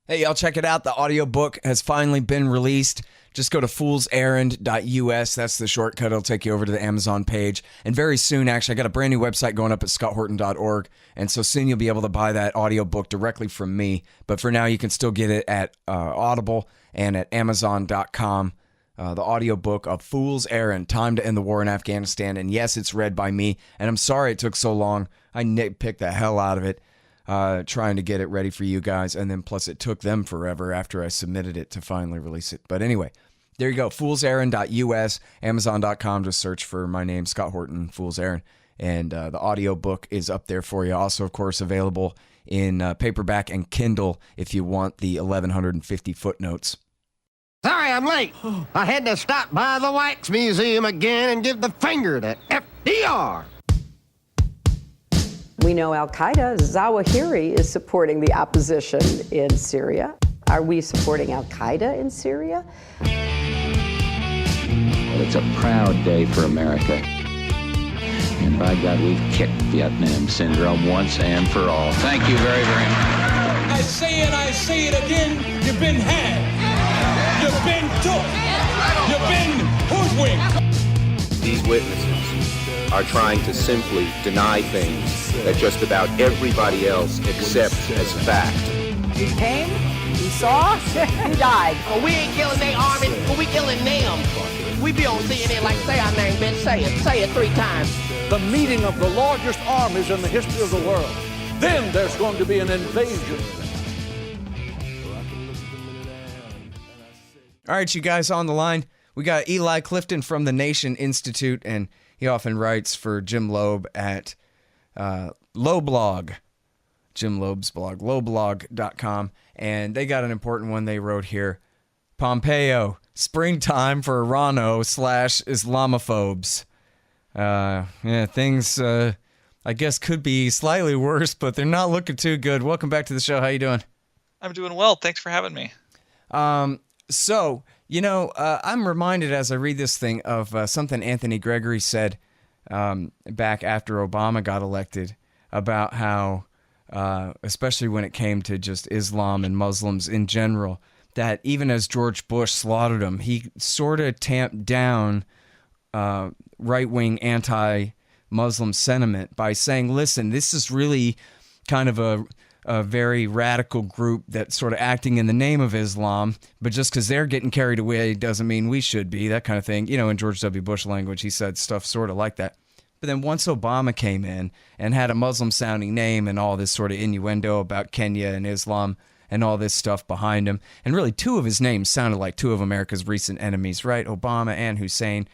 Hey, y'all, check it out. The audiobook has finally been released. Just go to foolserrand.us. That's the shortcut. It'll take you over to the Amazon page. And very soon, actually, I got a brand new website going up at scotthorton.org. And so soon you'll be able to buy that audiobook directly from me. But for now, you can still get it at Audible and at Amazon.com. The audiobook of Fool's Errand, Time to End the War in Afghanistan. And yes, it's read by me. And I'm sorry it took so long. I nitpicked the hell out of it. Trying to get it ready for you guys, and then plus it took them forever after I submitted it to finally release it. But anyway, there you go, foolserrand.us, amazon.com, just search for my name, Scott Horton, Fool's Errand, and the audiobook is up there for you. Also, of course, available in paperback and Kindle if you want the 1,150 footnotes. Sorry I'm late. I had to stop by the Wax Museum again and give the finger to FDR. We know Al-Qaeda, Zawahiri is supporting the opposition in Syria. Are we supporting Al-Qaeda in Syria? Well, it's a proud day for America. And by God, we've kicked Vietnam syndrome once and for all. Thank you very, very much. I say it again, you've been had. You've been took. You've been hoodwinked. These witnesses are trying to simply deny things that just about everybody else accepts as fact. He came, he saw, he died. Well, we ain't killing their army, but we killing them. We be on CNN like, say our name, bitch, say it 3 times. The meeting of the largest armies in the history of the world. Then there's going to be an invasion. All right, you guys on the line. We got Eli Clifton from the Nation Institute, and he often writes for Jim Lobe at Loblog, Jim Lobe's blog, loblog.com. And they got an important one they wrote here. Pompeo, springtime for Irano / Islamophobes. Things, I guess, could be slightly worse, but they're not looking too good. Welcome back to the show. How you doing? I'm doing well. Thanks for having me. So, I'm reminded as I read this thing of something Anthony Gregory said back after Obama got elected about how, especially when it came to just Islam and Muslims in general, that even as George Bush slaughtered them, he sort of tamped down right-wing anti-Muslim sentiment by saying, listen, this is really kind of a very radical group that's sort of acting in the name of Islam, but just because they're getting carried away doesn't mean we should be, that kind of thing. In George W. Bush language, he said stuff sort of like that. But then once Obama came in and had a Muslim-sounding name and all this sort of innuendo about Kenya and Islam and all this stuff behind him, and really 2 of his names sounded like 2 of America's recent enemies, right? Obama and Hussein,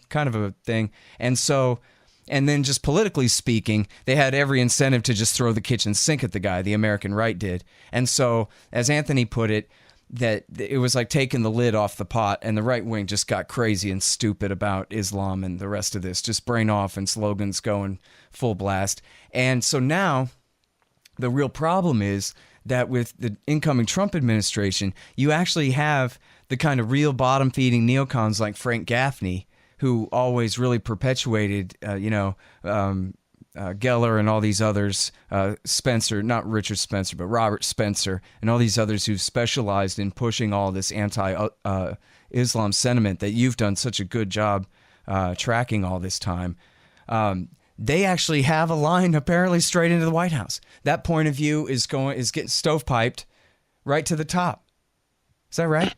kind of a thing. And then just politically speaking, they had every incentive to just throw the kitchen sink at the guy, the American right did. And so, as Anthony put it, that it was like taking the lid off the pot, and the right wing just got crazy and stupid about Islam and the rest of this, just brain off and slogans going full blast. And so now, the real problem is that with the incoming Trump administration, you actually have the kind of real bottom-feeding neocons like Frank Gaffney, who always really perpetuated, Geller and all these others, Spencer, not Richard Spencer, but Robert Spencer, and all these others who've specialized in pushing all this anti-Islam sentiment that you've done such a good job tracking all this time. They actually have a line apparently straight into the White House. That point of view is getting stovepiped right to the top. Is that right?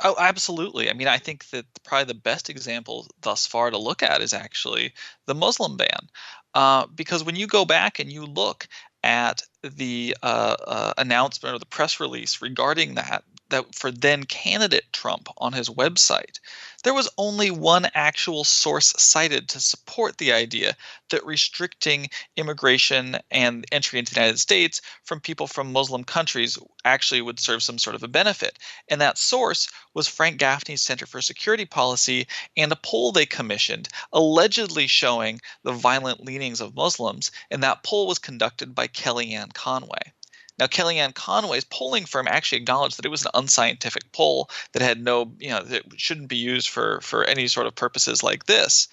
Oh, absolutely. I mean, I think that probably the best example thus far to look at is actually the Muslim ban. Because when you go back and you look at the announcement or the press release regarding that for then candidate Trump on his website, there was only one actual source cited to support the idea that restricting immigration and entry into the United States from people from Muslim countries actually would serve some sort of a benefit. And that source was Frank Gaffney's Center for Security Policy and a poll they commissioned allegedly showing the violent leanings of Muslims. And that poll was conducted by Kellyanne Conway. Now, Kellyanne Conway's polling firm actually acknowledged that it was an unscientific poll that had no, that shouldn't be used for any sort of purposes like this.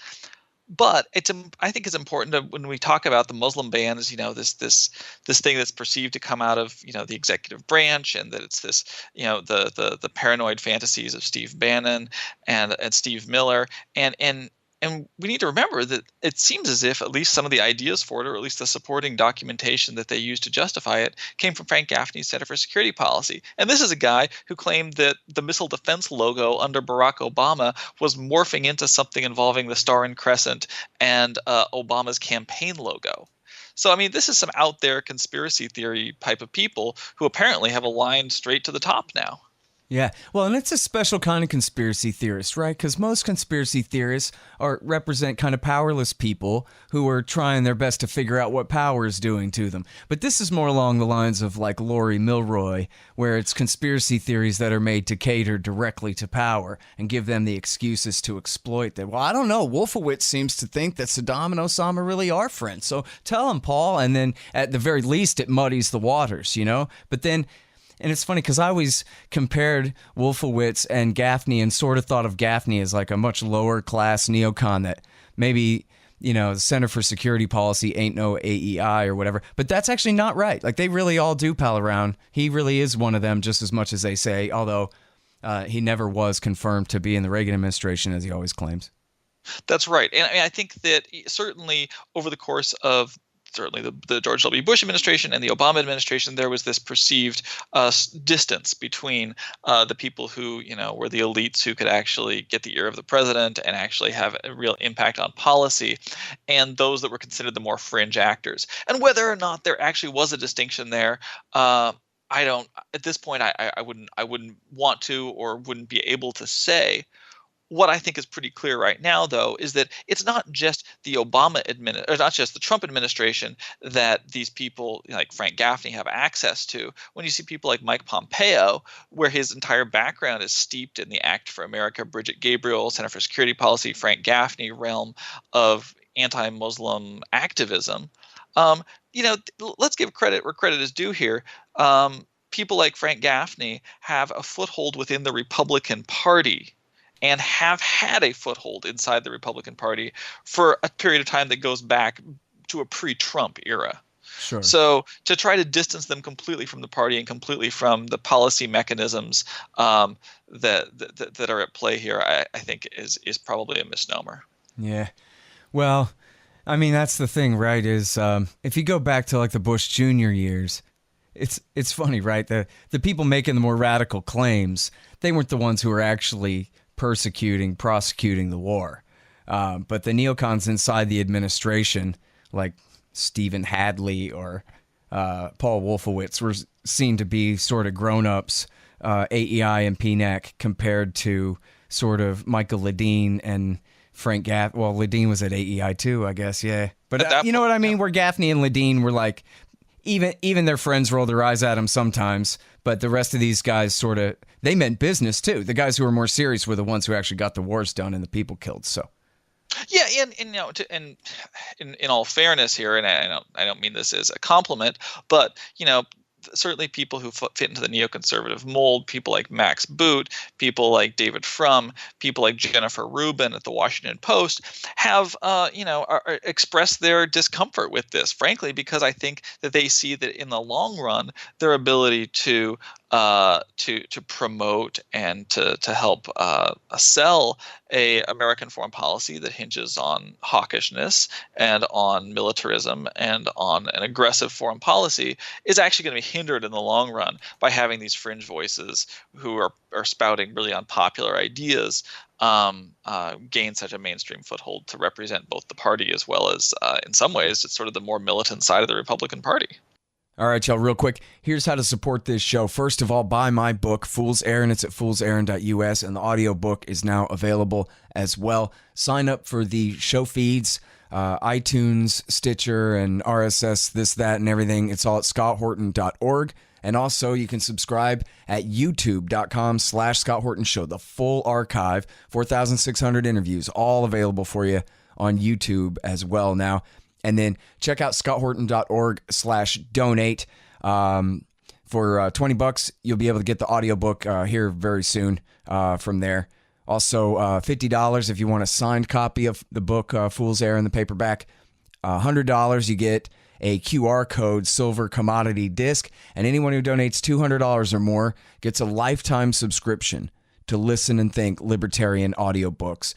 But I think it's important to, when we talk about the Muslim ban as, this thing that's perceived to come out of, the executive branch, and that it's this, the paranoid fantasies of Steve Bannon and Steve Miller, and we need to remember that it seems as if at least some of the ideas for it, or at least the supporting documentation that they used to justify it, came from Frank Gaffney's Center for Security Policy. And this is a guy who claimed that the missile defense logo under Barack Obama was morphing into something involving the Star and Crescent and Obama's campaign logo. So, I mean, this is some out there conspiracy theory type of people who apparently have a line straight to the top now. Yeah, well, and it's a special kind of conspiracy theorist, right? Because most conspiracy theorists represent kind of powerless people who are trying their best to figure out what power is doing to them. But this is more along the lines of like Laurie Milroy, where it's conspiracy theories that are made to cater directly to power and give them the excuses to exploit them. Well, I don't know. Wolfowitz seems to think that Saddam and Osama really are friends. So tell him, Paul, and then at the very least it muddies the waters, But then... And it's funny because I always compared Wolfowitz and Gaffney and sort of thought of Gaffney as like a much lower class neocon that maybe, the Center for Security Policy ain't no AEI or whatever. But that's actually not right. Like they really all do pal around. He really is one of them just as much as they say, although he never was confirmed to be in the Reagan administration as he always claims. That's right. And I think that certainly over the course of the George W. Bush administration and the Obama administration, there was this perceived distance between the people who, were the elites who could actually get the ear of the president and actually have a real impact on policy, and those that were considered the more fringe actors. And whether or not there actually was a distinction there, I don't. At this point, I wouldn't want to or wouldn't be able to say. What I think is pretty clear right now, though, is that it's not just the not just the Trump administration that these people like Frank Gaffney have access to. When you see people like Mike Pompeo, where his entire background is steeped in the Act for America, Bridget Gabriel, Center for Security Policy, Frank Gaffney realm of anti-Muslim activism, let's give credit where credit is due here. People like Frank Gaffney have a foothold within the Republican Party and have had a foothold inside the Republican Party for a period of time that goes back to a pre-Trump era. Sure. So to try to distance them completely from the party and completely from the policy mechanisms that are at play here, I think is probably a misnomer. Yeah. Well, I mean, that's the thing, right, is if you go back to like the Bush Jr. years, it's funny, right? The people making the more radical claims, they weren't the ones who were actually prosecuting the war. But the neocons inside the administration, like Stephen Hadley or Paul Wolfowitz, were seen to be sort of grown-ups, AEI and PNAC, compared to sort of Michael Ledeen and Frank Gaffney. Well, Ledeen was at AEI too, I guess, yeah. But you know what I mean? Where Gaffney and Ledeen were like, even their friends roll their eyes at him sometimes, but the rest of these guys sort of, they meant business too. The guys who were more serious were the ones who actually got the wars done and the people killed. So, yeah, and in all fairness here, and I don't mean this as a compliment, but certainly people who fit into the neoconservative mold, people like Max Boot, people like David Frum, people like Jennifer Rubin at the Washington Post have, expressed their discomfort with this, frankly, because I think that they see that in the long run, their ability to promote and to help sell a American foreign policy that hinges on hawkishness and on militarism and on an aggressive foreign policy is actually going to be hindered in the long run by having these fringe voices who are spouting really unpopular ideas gain such a mainstream foothold to represent both the party as well as, in some ways, it's sort of the more militant side of the Republican Party. All right, y'all, real quick, here's how to support this show. First of all, buy my book, Fool's Errand. It's at foolserrand.us, and the audiobook is now available as well. Sign up for the show feeds, iTunes, Stitcher, and RSS, this, that, and everything. It's all at scotthorton.org. And also, you can subscribe at youtube.com/Scott Horton Show. The full archive, 4,600 interviews, all available for you on YouTube as well now. And then check out scotthorton.org/donate. For $20, you'll be able to get the audiobook here very soon from there. Also, $50 if you want a signed copy of the book Fool's Errand in the paperback. $100 you get a QR code silver commodity disc, and anyone who donates $200 or more gets a lifetime subscription to Listen and Think libertarian audiobooks.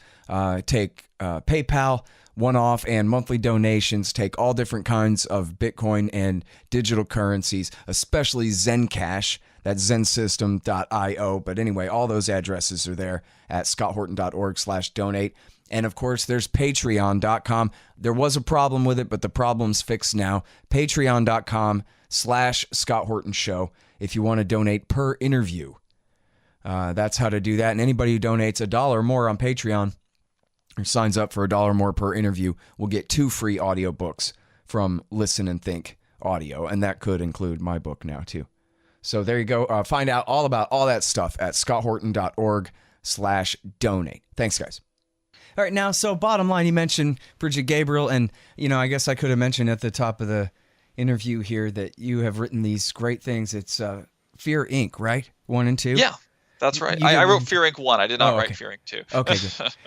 Take PayPal, one-off and monthly donations, take all different kinds of Bitcoin and digital currencies, especially Zencash. That's zensystem.io. But anyway, all those addresses are there at scotthorton.org/donate. And of course, there's patreon.com. There was a problem with it, but the problem's fixed now. Patreon.com/Scott Horton Show if you want to donate per interview. That's how to do that. And anybody who donates $1 or more on Patreon or signs up for $1 more per interview will get 2 free audiobooks from Listen and Think Audio. And that could include my book now, too. So there you go. Find out all about all that stuff at scotthorton.org/donate. Thanks, guys. All right, now, so bottom line, you mentioned Bridget Gabriel, and, I guess I could have mentioned at the top of the interview here that you have written these great things. It's Fear Inc., right? 1 and 2? Yeah. That's right. I wrote Fear Inc. 1. I did not write Fear Inc. 2. Okay,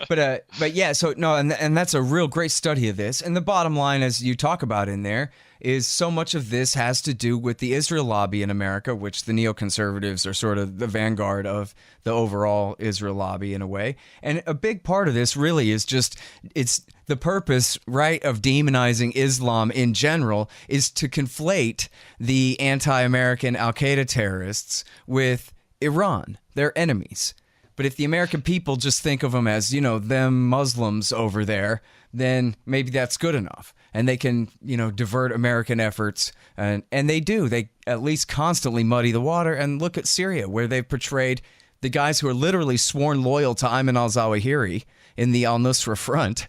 good. But yeah, so no, and that's a real great study of this. And the bottom line, as you talk about in there, is so much of this has to do with the Israel lobby in America, which the neoconservatives are sort of the vanguard of the overall Israel lobby in a way. And a big part of this really is just, it's the purpose, right, of demonizing Islam in general is to conflate the anti-American Al-Qaeda terrorists with Iran, their enemies. But if the American people just think of them as, them Muslims over there, then maybe that's good enough. And they can, divert American efforts. And they do. They at least constantly muddy the water. And look at Syria, where they've portrayed the guys who are literally sworn loyal to Ayman al-Zawahiri in the al-Nusra Front.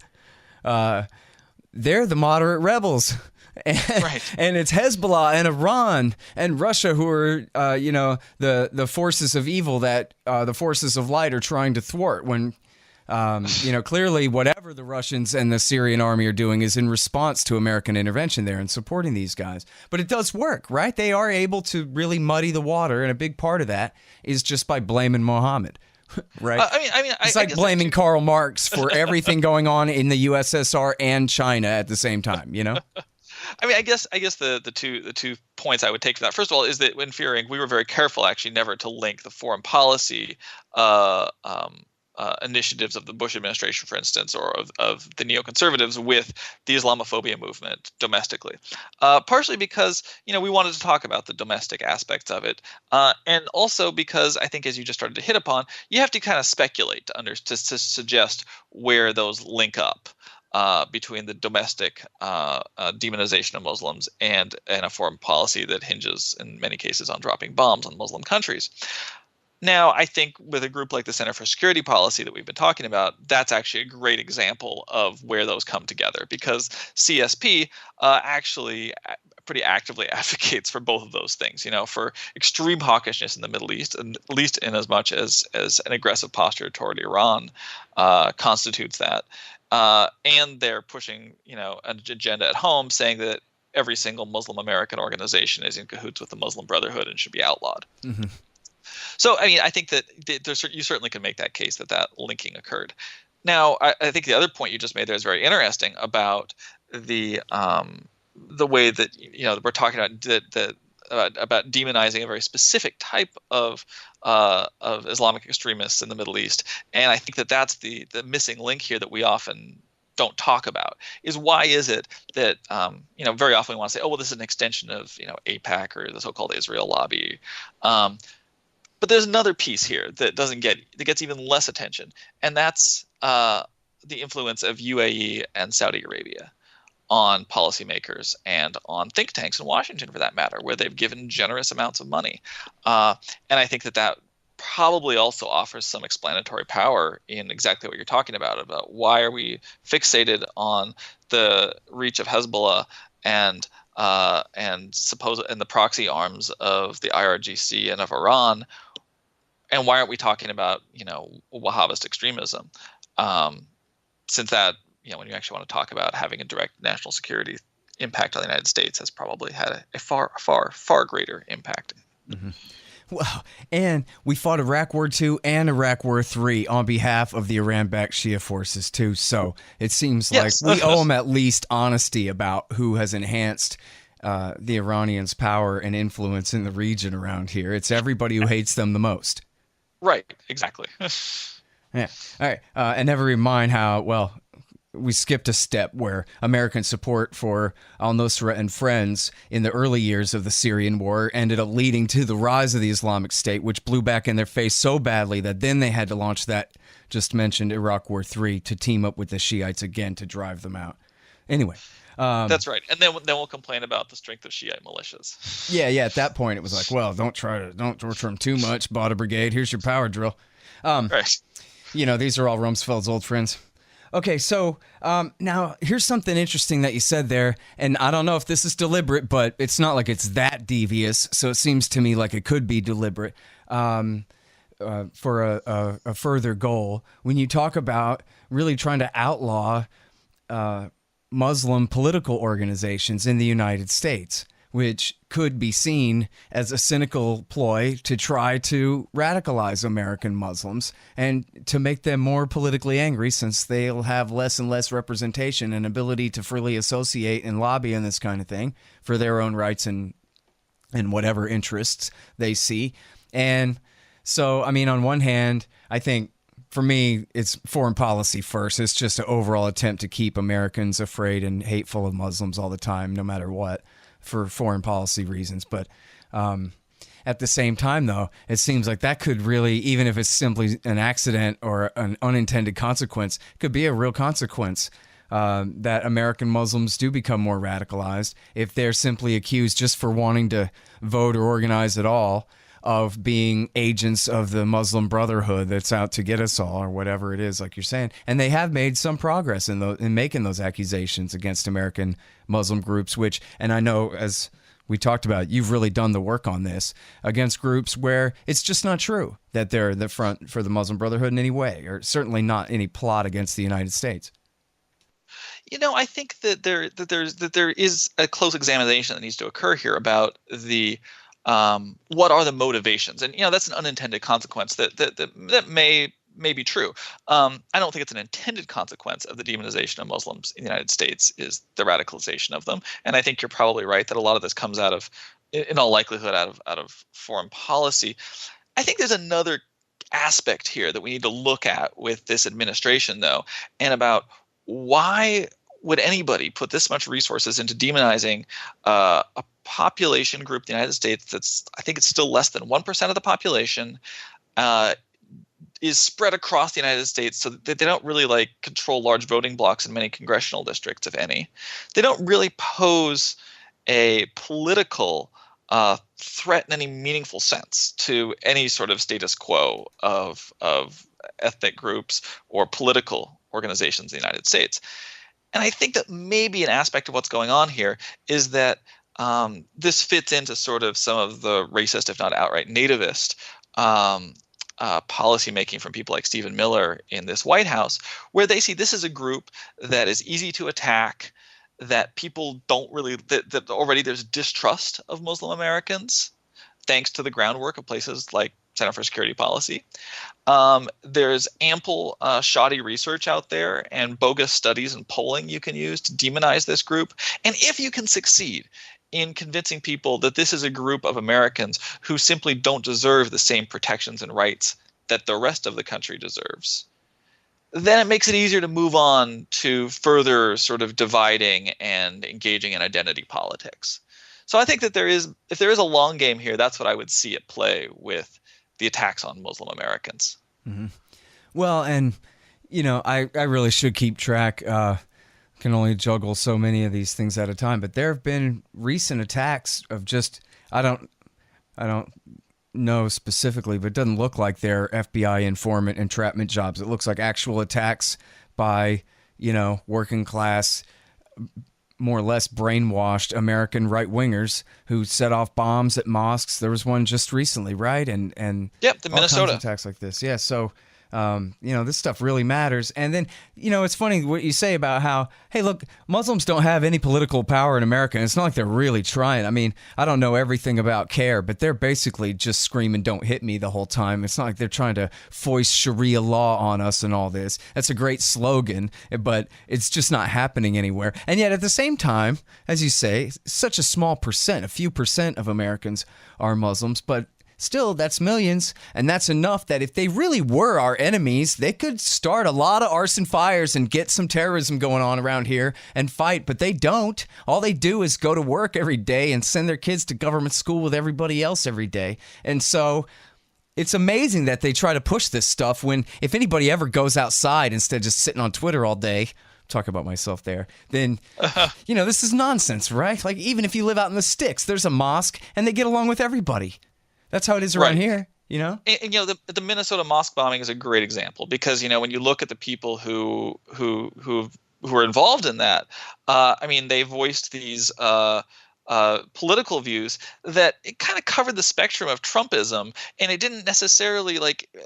They're the moderate rebels. Right. And it's Hezbollah and Iran and Russia who are, the forces of evil that the forces of light are trying to thwart when, clearly whatever the Russians and the Syrian army are doing is in response to American intervention there and supporting these guys. But it does work, right? They are able to really muddy the water, and a big part of that is just by blaming Mohammed. Right. It's like blaming Karl Marx for everything going on in the USSR and China at the same time, I guess the two points I would take from that, first of all, is that when Fear Inc., we were very careful actually never to link the foreign policy initiatives of the Bush administration, for instance, or of the neoconservatives with the Islamophobia movement domestically. Partially because, we wanted to talk about the domestic aspects of it. And also because I think, as you just started to hit upon, you have to kind of speculate to suggest where those link up. Between the domestic demonization of Muslims and a foreign policy that hinges in many cases on dropping bombs on Muslim countries. Now, I think with a group like the Center for Security Policy that we've been talking about, that's actually a great example of where those come together, because CSP actually pretty actively advocates for both of those things, for extreme hawkishness in the Middle East, and at least in as much as an aggressive posture toward Iran constitutes that. And they're pushing, an agenda at home saying that every single Muslim American organization is in cahoots with the Muslim Brotherhood and should be outlawed. Mm-hmm. So, I think that you certainly can make that case that linking occurred. Now, I think the other point you just made there is very interesting about the way that we're talking about demonizing a very specific type of Islamic extremists in the Middle East, and I think that's the missing link here that we often don't talk about, is why is it that very often we want to say, oh well, this is an extension of AIPAC or the so-called Israel lobby, but there's another piece here that gets even less attention, and that's the influence of UAE and Saudi Arabia on policymakers and on think tanks in Washington, for that matter, where they've given generous amounts of money. And I think that probably also offers some explanatory power in exactly what you're talking about why are we fixated on the reach of Hezbollah and the proxy arms of the IRGC and of Iran, and why aren't we talking about Wahhabist extremism? Since that, when you actually want to talk about having a direct national security impact on the United States, has probably had a far, far, far greater impact. Mm-hmm. Well, and we fought Iraq War II and Iraq War III on behalf of the Iran-backed Shia forces too. So it seems like we owe them at least honesty about who has enhanced the Iranians' power and influence in the region around here. It's everybody who hates them the most. Right, exactly. Yeah. All right. And never mind how, well, we skipped a step where American support for al-Nusra and friends in the early years of the Syrian war ended up leading to the rise of the Islamic State, which blew back in their face so badly that then they had to launch that just mentioned Iraq War III to team up with the Shiites again to drive them out. Anyway. That's right. And then we'll complain about the strength of Shiite militias. Yeah. At that point, it was like, well, don't torture them too much. Bought a brigade. Here's your power drill. Right. These are all Rumsfeld's old friends. Okay, so now here's something interesting that you said there, and I don't know if this is deliberate, but it's not like it's that devious, so it seems to me like it could be deliberate for a further goal. When you talk about really trying to outlaw Muslim political organizations in the United States, which could be seen as a cynical ploy to try to radicalize American Muslims and to make them more politically angry, since they'll have less and less representation and ability to freely associate and lobby in this kind of thing for their own rights and whatever interests they see. And so, I mean, on one hand, I think for me, it's foreign policy first. It's just an overall attempt to keep Americans afraid and hateful of Muslims all the time, no matter what, for foreign policy reasons. But at the same time, though, it seems like that could really, even if it's simply an accident or an unintended consequence, could be a real consequence that American Muslims do become more radicalized if they're simply accused just for wanting to vote or organize at all of being agents of the Muslim Brotherhood that's out to get us all, or whatever it is, like you're saying. And they have made some progress in making those accusations against American Muslim groups, which, and I know, as we talked about, you've really done the work on this, against groups where it's just not true that they're the front for the Muslim Brotherhood in any way, or certainly not any plot against the United States. I think that there is a close examination that needs to occur here about the what are the motivations, and that's an unintended consequence that may be true. I don't think it's an intended consequence of the demonization of Muslims in the United States is the radicalization of them, and I think you're probably right that a lot of this comes out of, in all likelihood, out of foreign policy. I think there's another aspect here that we need to look at with this administration, though, and about why would anybody put this much resources into demonizing a population group in the United States that's, I think it's still less than 1% of the population, is spread across the United States, so that they don't really control large voting blocks in many congressional districts, if any. They don't really pose a political threat in any meaningful sense to any sort of status quo of ethnic groups or political organizations in the United States. And I think that maybe an aspect of what's going on here is that this fits into sort of some of the racist, if not outright nativist, policy making from people like Stephen Miller in this White House, where they see this as a group that is easy to attack, that people don't really, that already there's distrust of Muslim Americans, thanks to the groundwork of places like Center for Security Policy. There's ample shoddy research out there and bogus studies and polling you can use to demonize this group. And if you can succeed in convincing people that this is a group of Americans who simply don't deserve the same protections and rights that the rest of the country deserves, then it makes it easier to move on to further sort of dividing and engaging in identity politics. So I think that if there is a long game here, that's what I would see at play with the attacks on Muslim Americans. Mm-hmm. Well, and, I really should keep track. Can only juggle so many of these things at a time, but there have been recent attacks of just, I don't know specifically, but it doesn't look like they're FBI informant entrapment jobs. It looks like actual attacks by, working class, more or less brainwashed American right-wingers who set off bombs at mosques. There was one just recently, right? And yep, the all Minnesota kinds of attacks like this. Yeah, so This stuff really matters. And then, it's funny what you say about how, hey, look, Muslims don't have any political power in America. And it's not like they're really trying. I mean, I don't know everything about CARE, but they're basically just screaming, don't hit me the whole time. It's not like they're trying to foist Sharia law on us and all this. That's a great slogan, but it's just not happening anywhere. And yet at the same time, as you say, such a small percent, a few percent of Americans are Muslims, but still, that's millions, and that's enough that if they really were our enemies, they could start a lot of arson fires and get some terrorism going on around here and fight, but they don't. All they do is go to work every day and send their kids to government school with everybody else every day. And so it's amazing that they try to push this stuff when if anybody ever goes outside instead of just sitting on Twitter all day, talk about myself there, then, this is nonsense, right? Like, even if you live out in the sticks, there's a mosque, and they get along with everybody. That's how it is around here, And the Minnesota mosque bombing is a great example because, when you look at the people who were involved in that, they voiced these political views that it kind of covered the spectrum of Trumpism, and it didn't necessarily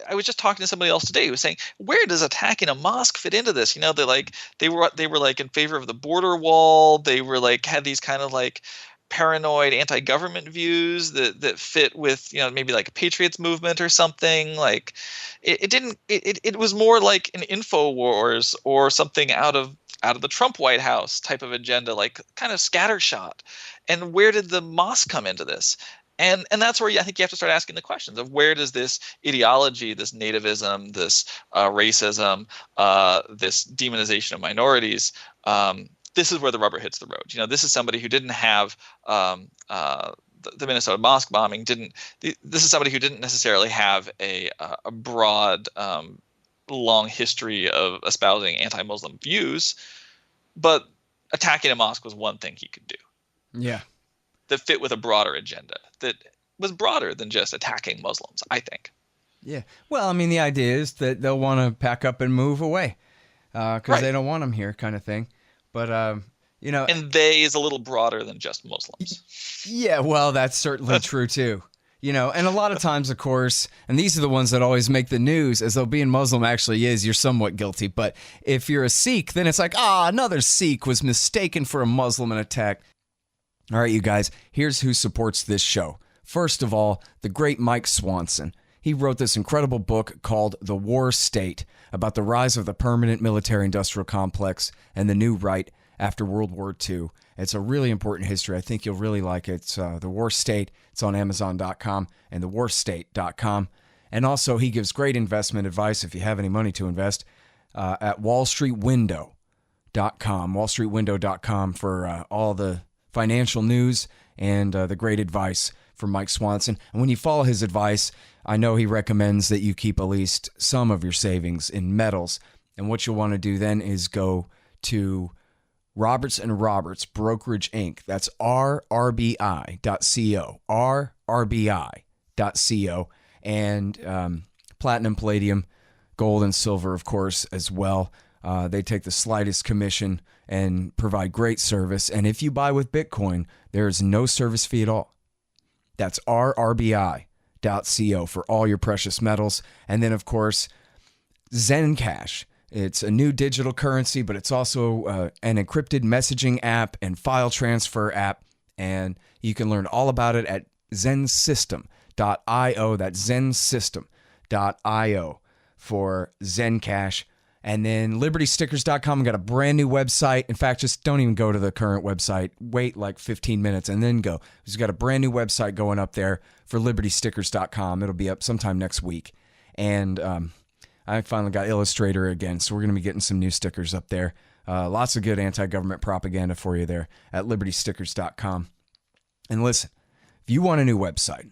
I was just talking to somebody else today who was saying, where does attacking a mosque fit into this? They were in favor of the border wall. They were had these kind of paranoid anti-government views that fit with maybe a patriots movement or something. It was more like an InfoWars or something out of the Trump White House type of agenda, kind of scattershot. And where did the mosque come into this? And that's where I think you have to start asking the questions of where does this ideology, this nativism, this racism, this demonization of minorities, this is where the rubber hits the road. This is somebody who didn't have the Minnesota mosque bombing. This is somebody who didn't necessarily have a broad, long history of espousing anti-Muslim views, but attacking a mosque was one thing he could do. Yeah, that fit with a broader agenda that was broader than just attacking Muslims, I think. Yeah. Well, the idea is that they'll want to pack up and move away because they don't want them here, kind of thing. But, And they is a little broader than just Muslims. Yeah, well, that's certainly true, too. And a lot of times, of course, and these are the ones that always make the news, as though being Muslim actually is, you're somewhat guilty. But if you're a Sikh, then it's like, another Sikh was mistaken for a Muslim and attacked. All right, you guys, here's who supports this show. First of all, the great Mike Swanson. He wrote this incredible book called The War State, about the rise of the permanent military-industrial complex and the new right after World War II. It's a really important history. I think you'll really like it. It's The War State. It's on Amazon.com and thewarstate.com. And also, he gives great investment advice if you have any money to invest at wallstreetwindow.com. wallstreetwindow.com for all the financial news and the great advice from Mike Swanson. And when you follow his advice, I know he recommends that you keep at least some of your savings in metals. And what you'll want to do then is go to Roberts & Roberts Brokerage Inc. That's rrbi.co. rrbi.co. And platinum, palladium, gold, and silver, of course, as well. They take the slightest commission and provide great service. And if you buy with Bitcoin, there is no service fee at all. That's rrbi.co for all your precious metals. And then, of course, Zencash. It's a new digital currency, but it's also an encrypted messaging app and file transfer app. And you can learn all about it at zensystem.io. That's zensystem.io for Zencash. And then libertystickers.com got a brand new website. In fact, just don't even go to the current website. Wait like 15 minutes and then go. We've got a brand new website going up there for libertystickers.com. It'll be up sometime next week. And I finally got Illustrator again, so we're going to be getting some new stickers up there. Lots of good anti-government propaganda for you there at libertystickers.com. And listen, if you want a new website,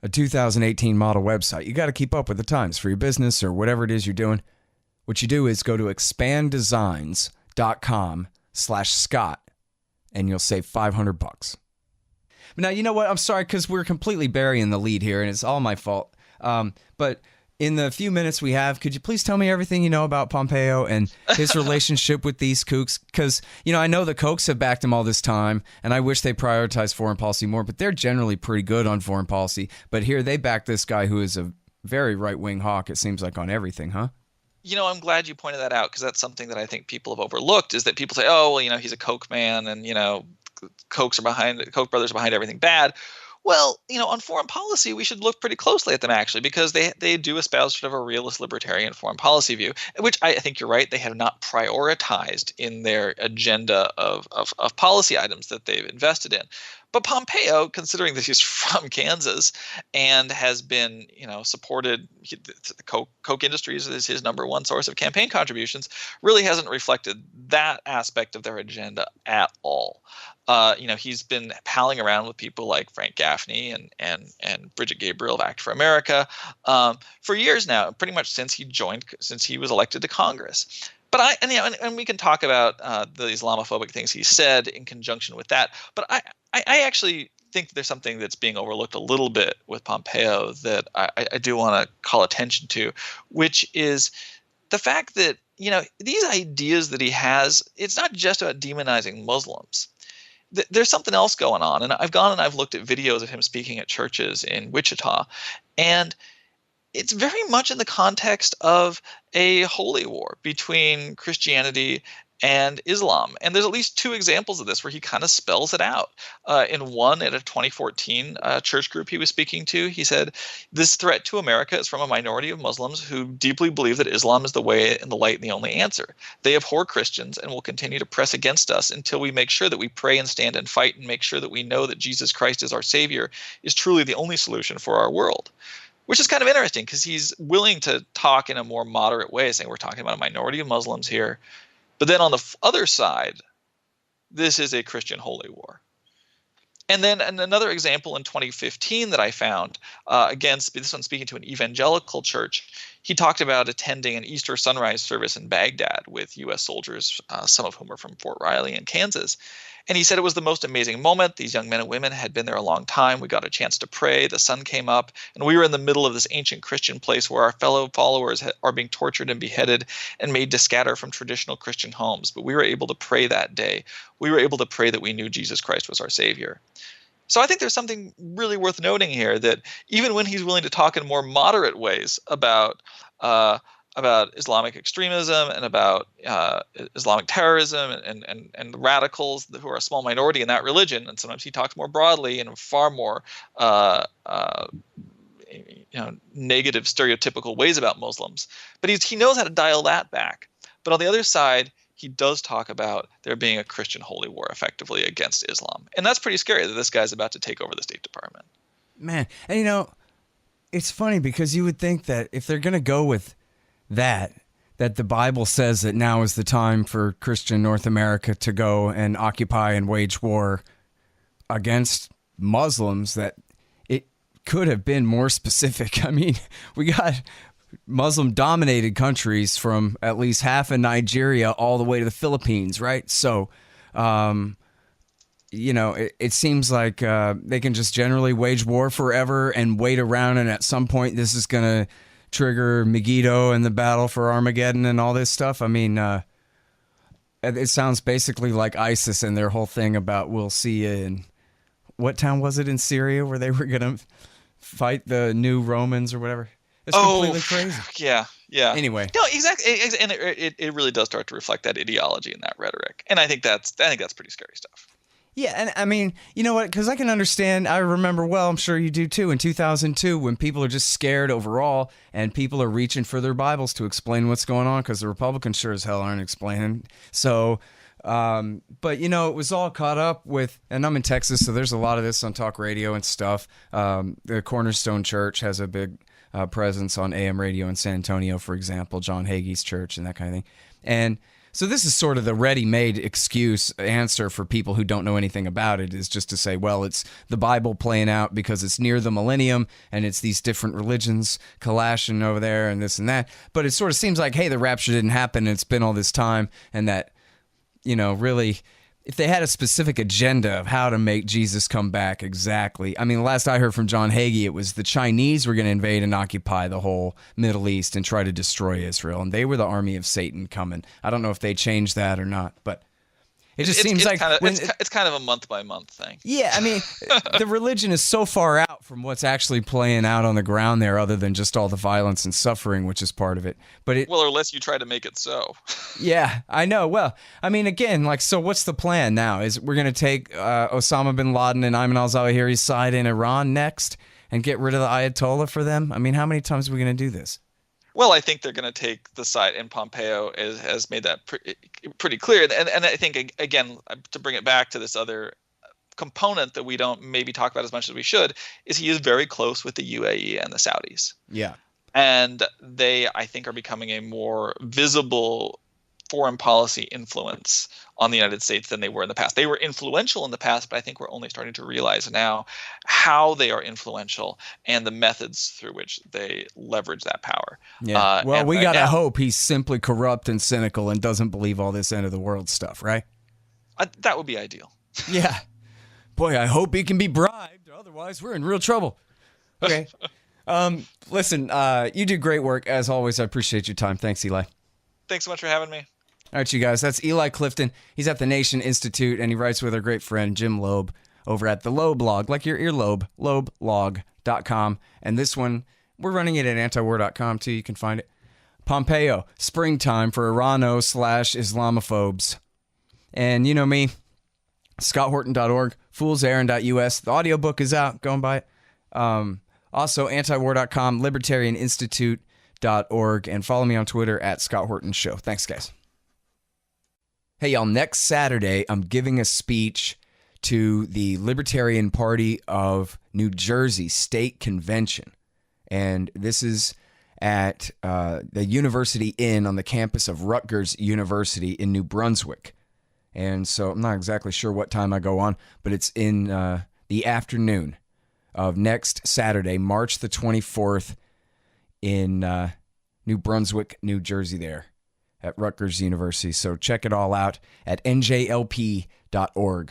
a 2018 model website, you got to keep up with the times for your business or whatever it is you're doing. What you do is go to expanddesigns.com/Scott and you'll save $500. Now, you know what? I'm sorry because we're completely burying the lead here and it's all my fault. But in the few minutes we have, could you please tell me everything you know about Pompeo and his relationship with these kooks? Because, I know the Kochs have backed him all this time, and I wish they prioritized foreign policy more, but they're generally pretty good on foreign policy. But here they back this guy who is a very right-wing hawk, it seems like, on everything, huh? I'm glad you pointed that out, because that's something that I think people have overlooked, is that people say, oh, well, he's a Koch man, and, Koch brothers are behind everything bad. Well, on foreign policy, we should look pretty closely at them, actually, because they do espouse sort of a realist libertarian foreign policy view, which I think you're right, they have not prioritized in their agenda of policy items that they've invested in. But Pompeo, considering that he's from Kansas and has been, supported, the Coke Industries is his number one source of campaign contributions, really hasn't reflected that aspect of their agenda at all. He's been palling around with people like Frank Gaffney and Bridget Gabriel of Act for America for years now, pretty much since he was elected to Congress. But and we can talk about the Islamophobic things he said in conjunction with that. But I actually think there's something that's being overlooked a little bit with Pompeo that I do want to call attention to, which is the fact that, these ideas that he has, it's not just about demonizing Muslims. There's something else going on. And I've gone and I've looked at videos of him speaking at churches in Wichita, and it's very much in the context of a holy war between Christianity and Islam. And there's at least two examples of this where he kind of spells it out. In one, at a 2014 church group he was speaking to, he said, this threat to America is from a minority of Muslims who deeply believe that Islam is the way and the light and the only answer. They abhor Christians and will continue to press against us until we make sure that we pray and stand and fight and make sure that we know that Jesus Christ is our Savior is truly the only solution for our world. Which is kind of interesting, because he's willing to talk in a more moderate way, saying we're talking about a minority of Muslims here. But then on the other side, this is a Christian holy war. And then another example in 2015 that I found, again, this one speaking to an evangelical church, he talked about attending an Easter sunrise service in Baghdad with U.S. soldiers, some of whom are from Fort Riley in Kansas. And he said it was the most amazing moment. These young men and women had been there a long time. We got a chance to pray. The sun came up, and we were in the middle of this ancient Christian place where our fellow followers are being tortured and beheaded and made to scatter from traditional Christian homes. But we were able to pray that day. We were able to pray that we knew Jesus Christ was our Savior. So I think there's something really worth noting here, that even when he's willing to talk in more moderate ways about Islamic extremism and about Islamic terrorism and radicals who are a small minority in that religion, and sometimes he talks more broadly in far more negative, stereotypical ways about Muslims. But he knows how to dial that back. But on the other side, he does talk about there being a Christian holy war effectively against Islam. And that's pretty scary that this guy's about to take over the State Department. Man, and it's funny because you would think that if they're going to go with that the Bible says that now is the time for Christian North America to go and occupy and wage war against Muslims, that it could have been more specific. I mean, we got Muslim-dominated countries from at least half of Nigeria all the way to the Philippines, right? So, it seems like they can just generally wage war forever and wait around, and at some point this is going to trigger Megiddo and the battle for Armageddon and all this stuff. I mean, it sounds basically like ISIS and their whole thing about we'll see you in, what town was it in Syria where they were going to fight the new Romans or whatever? It's completely crazy. Yeah. Anyway. No, exactly. And it really does start to reflect that ideology and that rhetoric. And I think that's pretty scary stuff. Yeah, and I mean, you know what? Because I can understand. I remember well, I'm sure you do too, in 2002 when people are just scared overall and people are reaching for their Bibles to explain what's going on because the Republicans sure as hell aren't explaining. So, but, it was all caught up with, and I'm in Texas, so there's a lot of this on talk radio and stuff. The Cornerstone Church has a big presence on AM radio in San Antonio, for example, John Hagee's church and that kind of thing. And so this is sort of the ready-made excuse answer for people who don't know anything about it, is just to say, well, it's the Bible playing out because it's near the millennium and it's these different religions clashing over there and this and that. But it sort of seems like, hey, the rapture didn't happen and it's been all this time, and that, really, if they had a specific agenda of how to make Jesus come back exactly. I mean, last I heard from John Hagee, it was the Chinese were going to invade and occupy the whole Middle East and try to destroy Israel. And they were the army of Satan coming. I don't know if they changed that or not. But It just seems like it's kind of a month by month thing. Yeah, I mean, the religion is so far out from what's actually playing out on the ground there, other than just all the violence and suffering, which is part of it. But or unless you try to make it so. Yeah, I know. Well, I mean, again, like, so what's the plan now? Is we're going to take Osama bin Laden and Ayman al-Zawahiri's side in Iran next and get rid of the Ayatollah for them? I mean, how many times are we going to do this? Well, I think they're going to take the side, and Pompeo has made that pretty clear. And I think, again, to bring it back to this other component that we don't maybe talk about as much as we should, is he is very close with the UAE and the Saudis. Yeah. And they, I think, are becoming a more visible foreign policy influence on the United States than they were in the past. They were influential in the past, but I think we're only starting to realize now how they are influential and the methods through which they leverage that power. Yeah. Well, we got to hope he's simply corrupt and cynical and doesn't believe all this end of the world stuff, right? That would be ideal. Yeah. Boy, I hope he can be bribed. Otherwise, we're in real trouble. Okay. Listen, you do great work. As always, I appreciate your time. Thanks, Eli. Thanks so much for having me. All right, you guys, that's Eli Clifton. He's at the Nation Institute, and he writes with our great friend Jim Lobe over at the Lobe blog, like your earlobe, lobeblog.com. And this one, we're running it at antiwar.com, too. You can find it. Pompeo, springtime for Irano / Islamophobes. And you know me, scotthorton.org, foolserrand.us. The audiobook is out. Go and buy it. Also, antiwar.com, libertarianinstitute.org, and follow me on Twitter at Scott Horton Show. Thanks, guys. Hey, y'all, next Saturday, I'm giving a speech to the Libertarian Party of New Jersey State Convention. And this is at the University Inn on the campus of Rutgers University in New Brunswick. And so I'm not exactly sure what time I go on, but it's in the afternoon of next Saturday, March the 24th, in New Brunswick, New Jersey there at Rutgers University. So check it all out at njlp.org.